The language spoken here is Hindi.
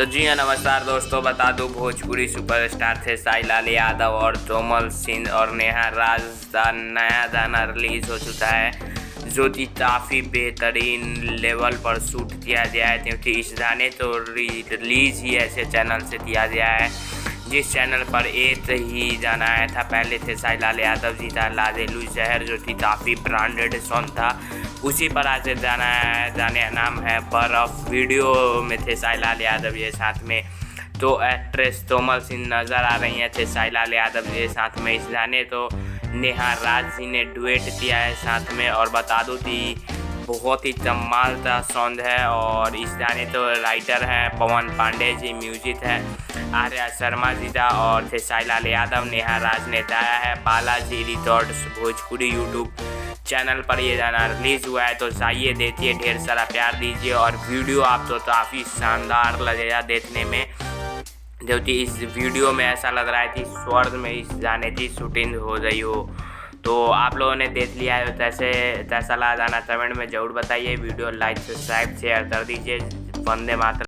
तो जी हाँ, नमस्कार दोस्तों। बता दूं, भोजपुरी सुपरस्टार थे साई लाल यादव और तोमल सिंह और नेहा राज का नया गाना रिलीज़ हो चुका है, जो कि काफ़ी बेहतरीन लेवल पर शूट किया गया है, क्योंकि इस गाने तो रिलीज़ ही ऐसे चैनल से किया गया है जिस चैनल पर एक ही गाना आया था। पहले थे साई लाल यादव जी का लाजेलू शहर, जो कि काफ़ी ब्रांडेड सॉन्ग था। उसी पर आज गाना का नाम है बर्फ। वीडियो में थे साई लाल यादव ये साथ में, तो एक्ट्रेस तोमल सिंह नज़र आ रही हैं थे साई लाल यादव जी साथ में। इस गाने तो नेहा राज जी ने डुएट किया है साथ में, और बता दूँ कि बहुत ही कमाल का सॉन्ग है। और इस गाने तो राइटर हैं पवन पांडे जी, म्यूजिक है आर्या शर्मा जी का, और थे साई लाल यादव। नेहा राज ने गाया है Balaji records Bhojpuri YouTube channel पर ये गाना रिलीज़ हुआ है। तो जाइए देखिए, ढेर सारा प्यार दीजिए। और वीडियो आपको तो काफ़ी शानदार लगेगा देखने में, क्योंकि इस वीडियो में ऐसा लग रहा है कि स्वर्ग में इस गाने की शूटिंग हो रही हो। तो आप लोगों ने देख लिया है, कैसा लगा गाना कमेंट में ज़रूर बताइए। वीडियो लाइक सब्सक्राइब शेयर कर दीजिए। वंदे मातरम।